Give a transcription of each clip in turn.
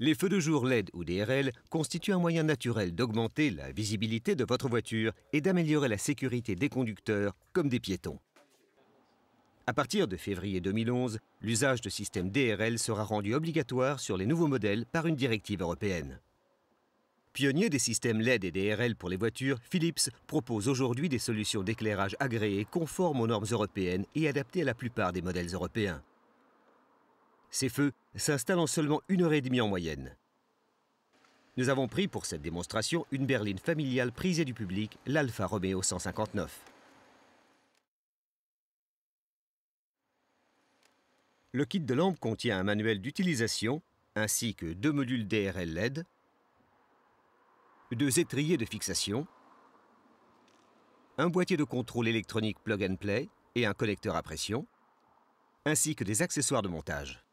Les feux de jour LED ou DRL constituent un moyen naturel d'augmenter la visibilité de votre voiture et d'améliorer la sécurité des conducteurs comme des piétons. À partir de février 2011, l'usage de systèmes DRL sera rendu obligatoire sur les nouveaux modèles par une directive européenne. Pionnier des systèmes LED et DRL pour les voitures, Philips propose aujourd'hui des solutions d'éclairage agréées conformes aux normes européennes et adaptées à la plupart des modèles européens. Ces feux s'installent en seulement 1h30 en moyenne. Nous avons pris pour cette démonstration une berline familiale prisée du public, l'Alfa Romeo 159. Le kit de lampe contient un manuel d'utilisation ainsi que 2 modules DRL LED, 2 étriers de fixation, un boîtier de contrôle électronique plug and play et un connecteur à pression, ainsi que des accessoires de montage.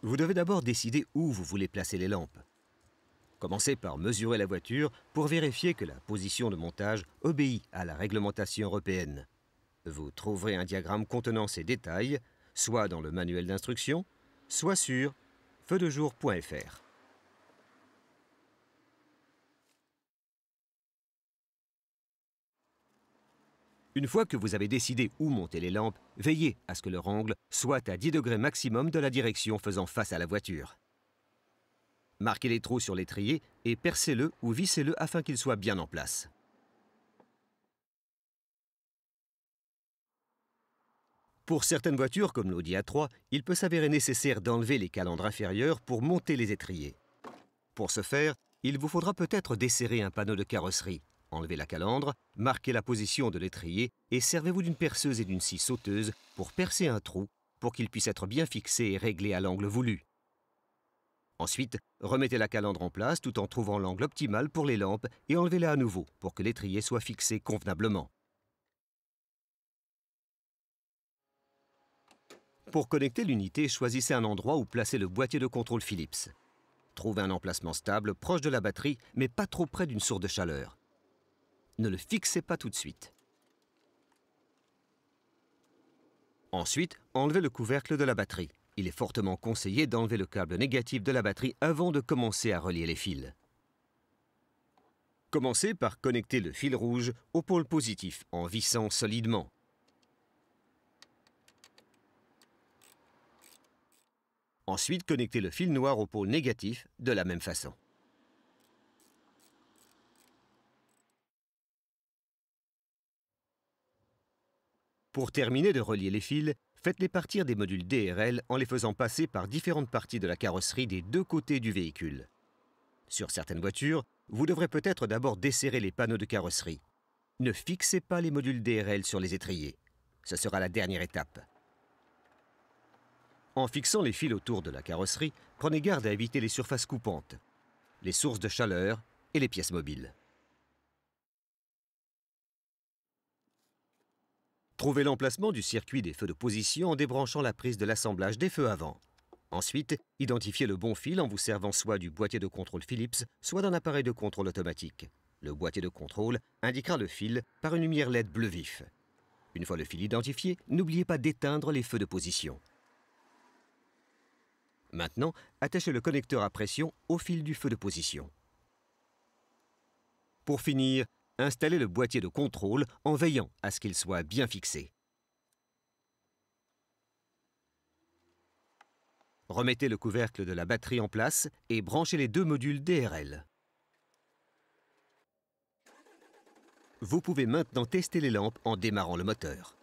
Vous devez d'abord décider où vous voulez placer les lampes. Commencez par mesurer la voiture pour vérifier que la position de montage obéit à la réglementation européenne. Vous trouverez un diagramme contenant ces détails, soit dans le manuel d'instruction, soit sur feudejour.fr. Une fois que vous avez décidé où monter les lampes, veillez à ce que leur angle soit à 10 degrés maximum de la direction faisant face à la voiture. Marquez les trous sur l'étrier et percez-le ou vissez-le afin qu'il soit bien en place. Pour certaines voitures, comme l'Audi A3, il peut s'avérer nécessaire d'enlever les calandres inférieurs pour monter les étriers. Pour ce faire, il vous faudra peut-être desserrer un panneau de carrosserie. Enlevez la calandre, marquez la position de l'étrier et servez-vous d'une perceuse et d'une scie sauteuse pour percer un trou pour qu'il puisse être bien fixé et réglé à l'angle voulu. Ensuite, remettez la calandre en place tout en trouvant l'angle optimal pour les lampes et enlevez-la à nouveau pour que l'étrier soit fixé convenablement. Pour connecter l'unité, choisissez un endroit où placer le boîtier de contrôle Philips. Trouvez un emplacement stable, proche de la batterie, mais pas trop près d'une source de chaleur. Ne le fixez pas tout de suite. Ensuite, enlevez le couvercle de la batterie. Il est fortement conseillé d'enlever le câble négatif de la batterie avant de commencer à relier les fils. Commencez par connecter le fil rouge au pôle positif en vissant solidement. Ensuite, connectez le fil noir au pôle négatif de la même façon. Pour terminer de relier les fils, faites-les partir des modules DRL en les faisant passer par différentes parties de la carrosserie des deux côtés du véhicule. Sur certaines voitures, vous devrez peut-être d'abord desserrer les panneaux de carrosserie. Ne fixez pas les modules DRL sur les étriers. Ce sera la dernière étape. En fixant les fils autour de la carrosserie, prenez garde à éviter les surfaces coupantes, les sources de chaleur et les pièces mobiles. Trouvez l'emplacement du circuit des feux de position en débranchant la prise de l'assemblage des feux avant. Ensuite, identifiez le bon fil en vous servant soit du boîtier de contrôle Philips, soit d'un appareil de contrôle automatique. Le boîtier de contrôle indiquera le fil par une lumière LED bleu vif. Une fois le fil identifié, n'oubliez pas d'éteindre les feux de position. Maintenant, attachez le connecteur à pression au fil du feu de position. Pour finir, installez le boîtier de contrôle en veillant à ce qu'il soit bien fixé. Remettez le couvercle de la batterie en place et branchez les deux modules DRL. Vous pouvez maintenant tester les lampes en démarrant le moteur.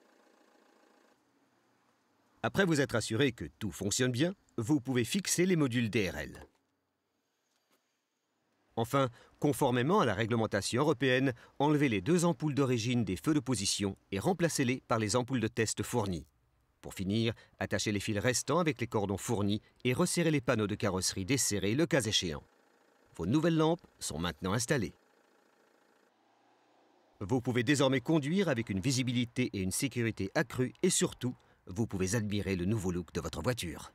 Après vous être assuré que tout fonctionne bien, vous pouvez fixer les modules DRL. Enfin, conformément à la réglementation européenne, enlevez les deux ampoules d'origine des feux de position et remplacez-les par les ampoules de test fournies. Pour finir, attachez les fils restants avec les cordons fournis et resserrez les panneaux de carrosserie desserrés le cas échéant. Vos nouvelles lampes sont maintenant installées. Vous pouvez désormais conduire avec une visibilité et une sécurité accrues et surtout, vous pouvez admirer le nouveau look de votre voiture.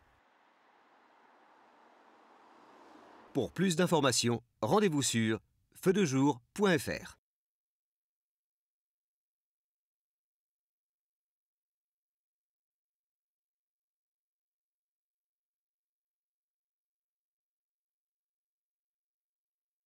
Pour plus d'informations, rendez-vous sur feudejour.fr.